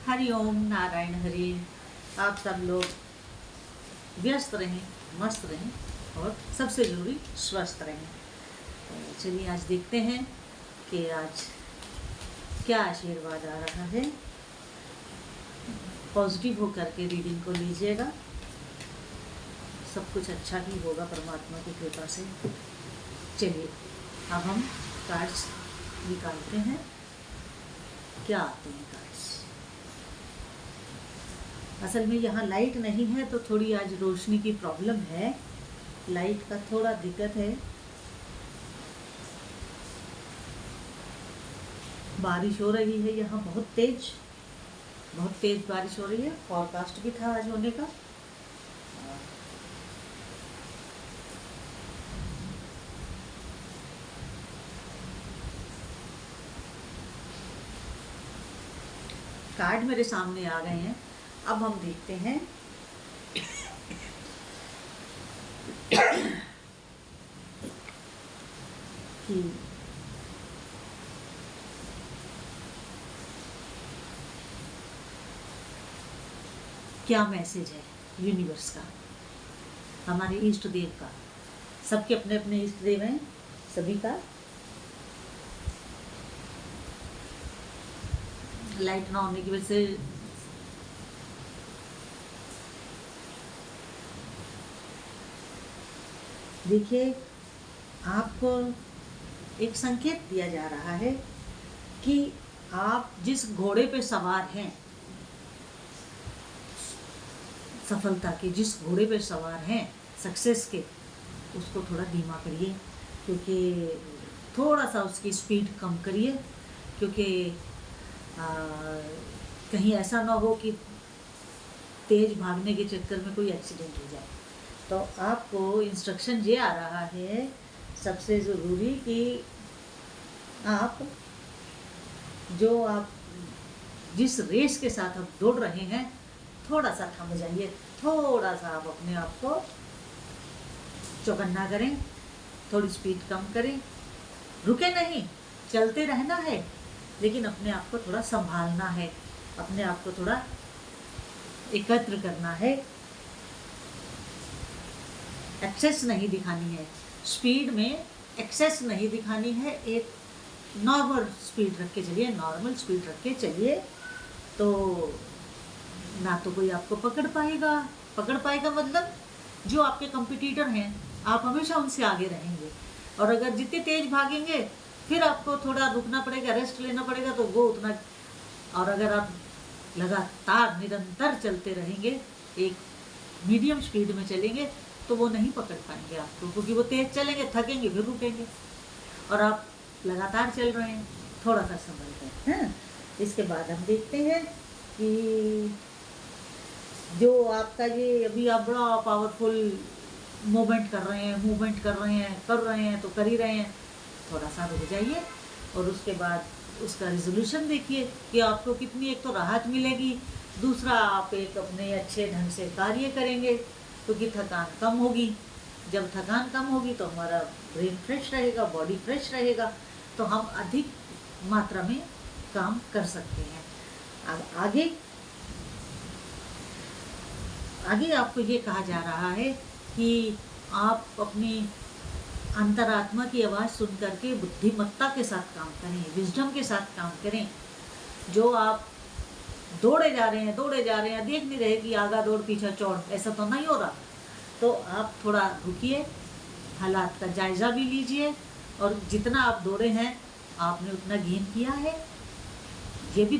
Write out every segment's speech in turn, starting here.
हरि ओम नारायण हरि। आप सब लोग व्यस्त रहें, मस्त रहें और सबसे जरूरी स्वस्थ रहें। तो चलिए आज देखते हैं कि आज क्या आशीर्वाद आ रहा है। पॉजिटिव होकर के रीडिंग को लीजिएगा, सब कुछ अच्छा ही होगा परमात्मा की कृपा से। चलिए अब हम कार्ड्स निकालते हैं, क्या आते हैं कार्ड्स। असल में यहाँ लाइट नहीं है तो थोड़ी आज रोशनी की प्रॉब्लम है, लाइट का थोड़ा दिक्कत है। बारिश हो रही है यहाँ बहुत तेज बारिश हो रही है। फॉरकास्ट भी था आज होने का। कार्ड मेरे सामने आ गए हैं, अब हम देखते हैं कि क्या मैसेज है यूनिवर्स का, हमारे इष्ट देव का। सबके अपने अपने इष्ट देव हैं सभी का। लाइट ना होने की वजह से देखिए आपको एक संकेत दिया जा रहा है कि आप जिस घोड़े पे सवार हैं, सफलता के जिस घोड़े पे सवार हैं, सक्सेस के, उसको थोड़ा धीमा करिए, क्योंकि थोड़ा सा उसकी स्पीड कम करिए, क्योंकि कहीं ऐसा ना हो कि तेज भागने के चक्कर में कोई एक्सीडेंट हो जाए। तो आपको इंस्ट्रक्शन ये आ रहा है सबसे ज़रूरी कि आप जिस रेस के साथ आप दौड़ रहे हैं, थोड़ा सा थम जाइए, थोड़ा सा आप अपने आप को चौकन्ना करें, थोड़ी स्पीड कम करें, रुके नहीं, चलते रहना है, लेकिन अपने आप को थोड़ा संभालना है, अपने आप को थोड़ा एकत्र करना है। एक्सेस नहीं दिखानी है, स्पीड में एक्सेस नहीं दिखानी है। एक नॉर्मल स्पीड रख के चलिए, नॉर्मल स्पीड रख के चलिए, तो ना तो कोई आपको पकड़ पाएगा मतलब जो आपके कंपटीटर हैं, आप हमेशा उनसे आगे रहेंगे। और अगर जितने तेज भागेंगे फिर आपको थोड़ा रुकना पड़ेगा, रेस्ट लेना पड़ेगा, तो वो उतना। और अगर आप लगातार निरंतर चलते रहेंगे, एक मीडियम स्पीड में चलेंगे, तो वो नहीं पकड़ पाएंगे आपको, क्योंकि वो तेज चलेंगे, थकेंगे, फिर रुकेंगे। और आप लगातार चल रहे हैं, थोड़ा सा संभल कर, हैं। इसके बाद हम देखते हैं कि जो आपका ये अभी आप बड़ा पावरफुल मूवमेंट कर रहे हैं तो कर ही रहे हैं, थोड़ा सा रुक जाइए और उसके बाद उसका रिजोल्यूशन देखिए कि आपको कितनी एक तो राहत मिलेगी, दूसरा आप एक अपने अच्छे ढंग से कार्य करेंगे, क्योंकि थकान कम होगी। जब थकान कम होगी तो हमारा ब्रेन फ्रेश रहेगा, बॉडी फ्रेश रहेगा, तो हम अधिक मात्रा में काम कर सकते हैं। अब आगे आपको ये कहा जा रहा है कि आप अपनी अंतरात्मा की आवाज़ सुन करके बुद्धिमत्ता के साथ काम करें, विजडम के साथ काम करें। जो आप दौड़े जा रहे हैं, देख नहीं रहे कि आगा दौड़ पीछा चौड़, ऐसा तो नहीं हो रहा। तो आप थोड़ा रुकिए, हालात का जायज़ा भी लीजिए, और जितना आप दौड़े हैं आपने उतना गेन किया है, ये भी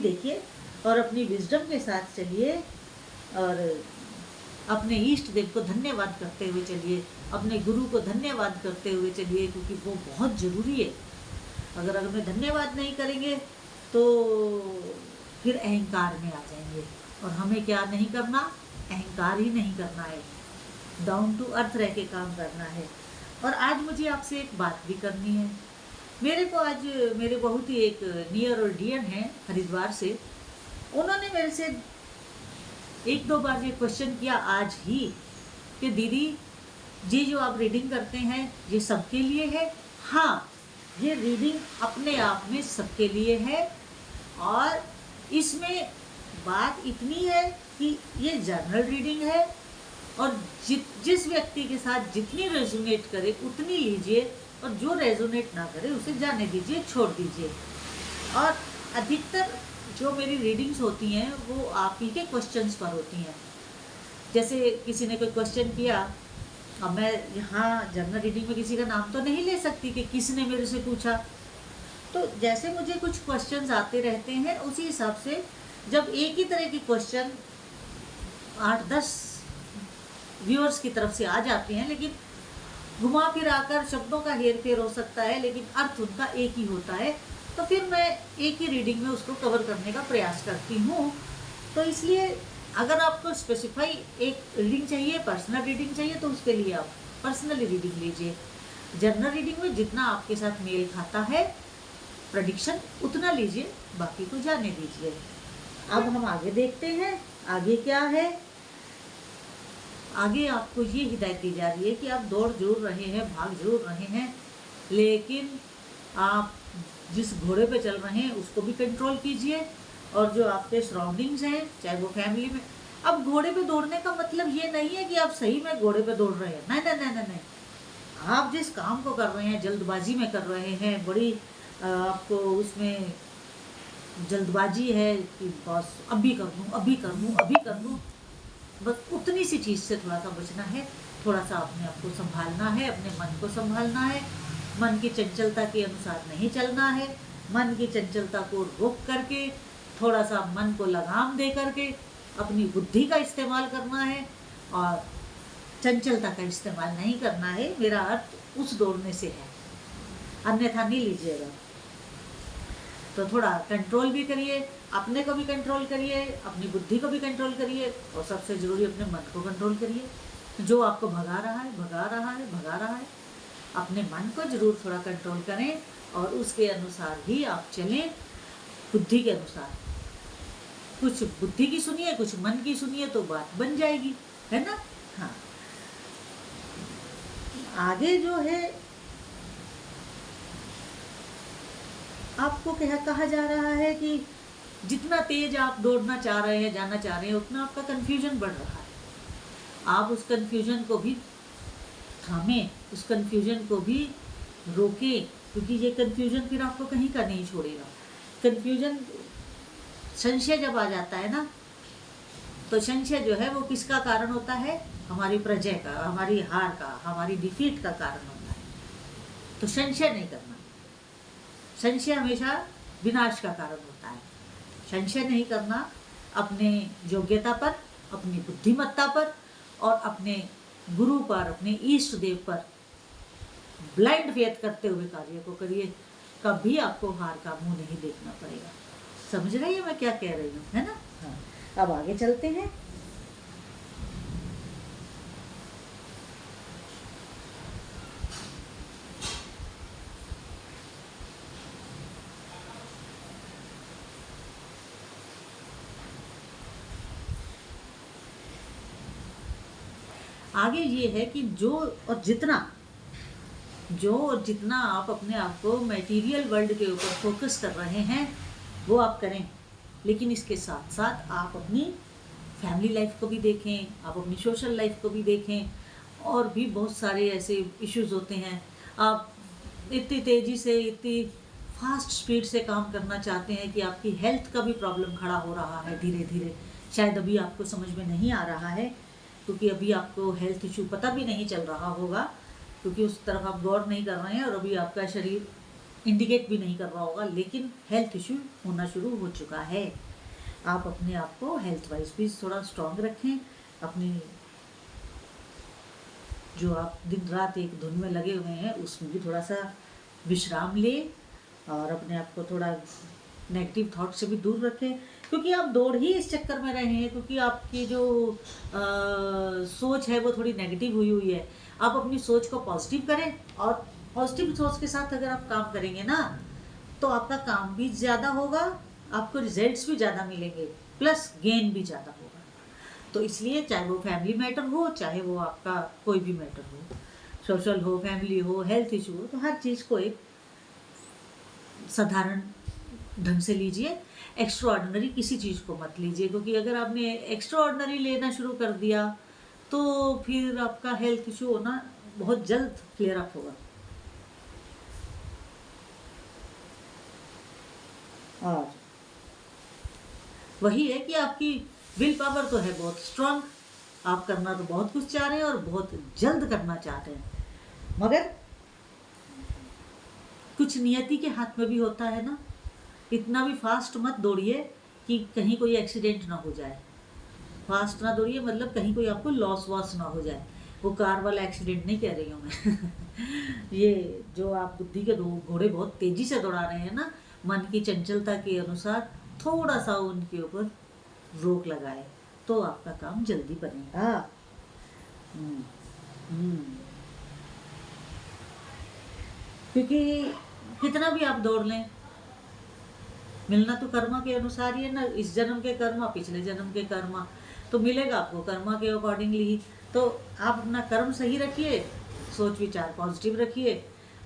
देखिए, और अपनी विजडम के साथ चलिए, और अपने इष्ट देव को धन्यवाद करते हुए चलिए, अपने गुरु को धन्यवाद करते हुए चलिए, क्योंकि वो बहुत ज़रूरी है। अगर हमें धन्यवाद नहीं करेंगे तो फिर अहंकार में आ जाएंगे, और हमें क्या नहीं करना, अहंकार ही नहीं करना है, डाउन टू अर्थ रह के काम करना है। और आज मुझे आपसे एक बात भी करनी है। मेरे बहुत ही एक नियर और डियर हैं हरिद्वार से, उन्होंने मेरे से 1-2 बार ये क्वेश्चन किया आज ही कि दीदी जी, जो आप रीडिंग करते हैं ये सबके लिए है? हाँ, ये रीडिंग अपने आप में सबके लिए है, और इसमें बात इतनी है कि ये जनरल रीडिंग है और जिस व्यक्ति के साथ जितनी रेजोनेट करे उतनी लीजिए, और जो रेजोनेट ना करे उसे जाने दीजिए, छोड़ दीजिए। और अधिकतर जो मेरी रीडिंग्स होती हैं वो आप ही के क्वेश्चंस पर होती हैं। जैसे किसी ने कोई क्वेश्चन किया, अब मैं यहाँ जनरल रीडिंग में किसी का नाम तो नहीं ले सकती कि किसने मेरे से पूछा, तो जैसे मुझे कुछ क्वेश्चंस आते रहते हैं उसी हिसाब से जब एक ही तरह के क्वेश्चन 8-10 व्यूअर्स की तरफ से आ जाते हैं, लेकिन घुमा फिर आकर शब्दों का हेर फेर हो सकता है लेकिन अर्थ उनका एक ही होता है, तो फिर मैं एक ही रीडिंग में उसको कवर करने का प्रयास करती हूँ। तो इसलिए अगर आपको स्पेसिफाई एक रीडिंग चाहिए, पर्सनल रीडिंग चाहिए, तो उसके लिए आप पर्सनली रीडिंग लीजिए। जनरल रीडिंग में जितना आपके साथ मेल खाता है प्रेडिक्शन उतना लीजिए, बाकी को जाने दीजिए। अब हम आगे देखते हैं, आगे क्या है। आगे आपको ये हिदायत दी जा रही है कि आप दौड़ जरूर रहे हैं, भाग जरूर रहे हैं, लेकिन आप जिस घोड़े पे चल रहे हैं उसको भी कंट्रोल कीजिए, और जो आपके सराउंडिंग्स हैं, चाहे वो फैमिली में। अब घोड़े पे दौड़ने का मतलब ये नहीं है कि आप सही में घोड़े पे दौड़ रहे हैं, नहीं नहीं नहीं नहीं। आप जिस काम को कर रहे हैं, जल्दबाजी में कर रहे हैं, बड़ी आपको उसमें जल्दबाजी है कि बस अभी कर दूँ, अभी कर दूँ, अभी कर दूँ, बस उतनी सी चीज़ से थोड़ा सा बचना है। थोड़ा सा अपने आप को संभालना है, अपने मन को संभालना है, मन की चंचलता के अनुसार नहीं चलना है, मन की चंचलता को रोक करके थोड़ा सा मन को लगाम दे करके अपनी बुद्धि का इस्तेमाल करना है, और चंचलता का इस्तेमाल नहीं करना है। मेरा अर्थ उस दौड़ने से है, अन्यथा नहीं लीजिएगा। तो थोड़ा कंट्रोल भी करिए, अपने को भी कंट्रोल करिए, अपनी बुद्धि को भी कंट्रोल करिए, और सबसे ज़रूरी अपने मन को कंट्रोल करिए। जो आपको भगा रहा है भगा रहा है भगा रहा है, अपने मन को जरूर थोड़ा कंट्रोल करें और उसके अनुसार ही आप चलें, बुद्धि के अनुसार। कुछ बुद्धि की सुनिए, कुछ मन की सुनिए, तो बात बन जाएगी, है ना। हाँ, आगे जो है आपको कहा जा रहा है कि जितना तेज आप दौड़ना चाह रहे हैं, जाना चाह रहे हैं, उतना आपका कंफ्यूजन बढ़ रहा है। आप उस कंफ्यूजन को भी थामें, उस कंफ्यूजन को भी रोकें, क्योंकि ये कंफ्यूजन फिर आपको कहीं का नहीं छोड़ेगा। कंफ्यूजन, संशय जब आ जाता है ना, तो संशय जो है वो किसका कारण होता है? हमारी प्रजय का, हमारी हार का, हमारी डिफीट का कारण होता है। तो संशय नहीं करना। संशय हमेशा विनाश का कारण होता है। संशय नहीं करना, अपने योग्यता पर, अपनी बुद्धिमत्ता पर और अपने गुरु पर, अपने ईष्ट देव पर ब्लाइंड फेथ करते हुए कार्य को करिए। कभी आपको हार का मुंह नहीं देखना पड़ेगा। समझ रही है मैं क्या कह रही हूँ, है ना। हाँ, अब आगे चलते हैं। आगे ये है कि जो और जितना आप अपने आप को मटेरियल वर्ल्ड के ऊपर फोकस कर रहे हैं वो आप करें, लेकिन इसके साथ साथ आप अपनी फैमिली लाइफ को भी देखें, आप अपनी सोशल लाइफ को भी देखें। और भी बहुत सारे ऐसे इश्यूज होते हैं, आप इतनी तेज़ी से, इतनी फास्ट स्पीड से काम करना चाहते हैं कि आपकी हेल्थ का भी प्रॉब्लम खड़ा हो रहा है धीरे धीरे। शायद अभी आपको समझ में नहीं आ रहा है, क्योंकि अभी आपको हेल्थ इशू पता भी नहीं चल रहा होगा, क्योंकि उस तरफ आप गौर नहीं कर रहे हैं और अभी आपका शरीर इंडिकेट भी नहीं कर रहा होगा, लेकिन हेल्थ इशू होना शुरू हो चुका है। आप अपने आप को हेल्थ वाइज भी थोड़ा स्ट्रॉन्ग रखें। अपनी जो आप दिन रात एक धुन में लगे हुए हैं उसमें भी थोड़ा सा विश्राम लें, और अपने आप को थोड़ा नेगेटिव थॉट से भी दूर रखें, क्योंकि आप दौड़ ही इस चक्कर में रहे हैं, क्योंकि आपकी जो सोच है वो थोड़ी नेगेटिव हुई है। आप अपनी सोच को पॉजिटिव करें, और पॉजिटिव सोच के साथ अगर आप काम करेंगे ना, तो आपका काम भी ज़्यादा होगा, आपको रिजल्ट्स भी ज़्यादा मिलेंगे, प्लस गेन भी ज़्यादा होगा। तो इसलिए चाहे वो फैमिली मैटर हो, चाहे वो आपका कोई भी मैटर हो, सोशल हो, फैमिली हो, हेल्थ इशू हो, तो हर चीज़ को एक साधारण ढंग से लीजिए, एक्स्ट्रा ऑर्डिनरी किसी चीज़ को मत लीजिए, क्योंकि अगर आपने एक्स्ट्रा ऑर्डिनरी लेना शुरू कर दिया तो फिर आपका हेल्थ इशू होना बहुत जल्द क्लियर अप होगा। और वही है कि आपकी विल पावर तो है बहुत स्ट्रांग, आप करना तो बहुत कुछ चाह रहे हैं और बहुत जल्द करना चाहते हैं, मगर कुछ नियति के हाथ में भी होता है ना। इतना भी फास्ट मत दौड़िए कि कहीं कोई एक्सीडेंट ना हो जाए। फास्ट ना दौड़िए मतलब कहीं कोई आपको लॉस वॉस ना हो जाए। वो कार वाला एक्सीडेंट नहीं कह रही हूँ मैं ये जो आप बुद्धि के दो घोड़े बहुत तेजी से दौड़ा रहे हैं ना, मन की चंचलता के अनुसार थोड़ा सा उनके ऊपर रोक लगाए तो आपका काम जल्दी बनेगा। क्योंकि कितना भी आप दौड़ लें, मिलना तो कर्मा के अनुसार ही है ना। इस जन्म के कर्मा, पिछले जन्म के कर्मा, तो मिलेगा आपको कर्मा के अकॉर्डिंगली ही। तो आप अपना कर्म सही रखिए, सोच विचार पॉजिटिव रखिए,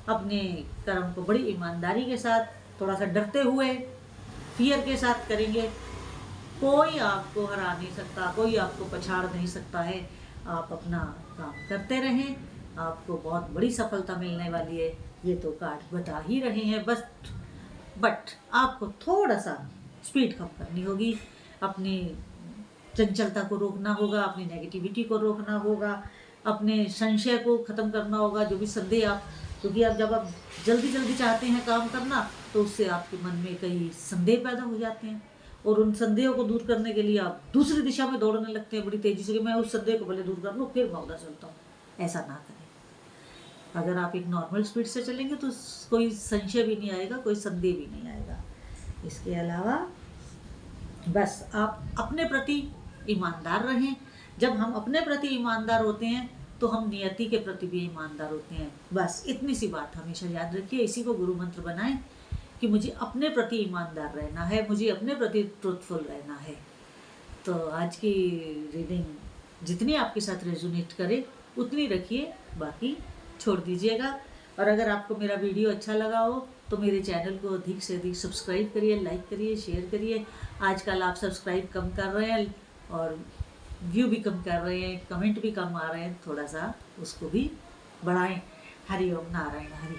अपने कर्म को बड़ी ईमानदारी के साथ, थोड़ा सा डरते हुए, फियर के साथ करेंगे। कोई आपको हरा नहीं सकता, कोई आपको पछाड़ नहीं सकता है। आप अपना काम करते रहें, आपको बहुत बड़ी सफलता मिलने वाली है, ये तो कार्ड बता ही रहे हैं। बट आपको थोड़ा सा स्पीड कम करनी होगी, अपनी चंचलता को रोकना होगा, अपनी नेगेटिविटी को रोकना होगा, अपने संशय को ख़त्म करना होगा, जो भी संदेह आप, क्योंकि आप जब आप जल्दी जल्दी चाहते हैं काम करना तो उससे आपके मन में कई संदेह पैदा हो जाते हैं, और उन संदेहों को दूर करने के लिए आप दूसरी दिशा में दौड़ने लगते हैं बड़ी तेज़ी से कि मैं उस संदेह को पहले दूर कर लूँ फिर मैं उधर चलता हूँ। ऐसा ना करें। अगर आप एक नॉर्मल स्पीड से चलेंगे तो कोई संशय भी नहीं आएगा, कोई संदेह भी नहीं आएगा। इसके अलावा बस आप अपने प्रति ईमानदार रहें। जब हम अपने प्रति ईमानदार होते हैं तो हम नियति के प्रति भी ईमानदार होते हैं। बस इतनी सी बात हमेशा याद रखिए, इसी को गुरु मंत्र बनाएं कि मुझे अपने प्रति ईमानदार रहना है, मुझे अपने प्रति ट्रूथफुल रहना है। तो आज की रीडिंग जितनी आपके साथ रेजोनेट करे उतनी रखिए, बाकी छोड़ दीजिएगा। और अगर आपको मेरा वीडियो अच्छा लगा हो तो मेरे चैनल को अधिक से अधिक सब्सक्राइब करिए, लाइक करिए, शेयर करिए। आजकल आप सब्सक्राइब कम कर रहे हैं और व्यू भी कम कर रहे हैं, कमेंट भी कम आ रहे हैं, थोड़ा सा उसको भी बढ़ाएं। हरि ओम नारायण हरि।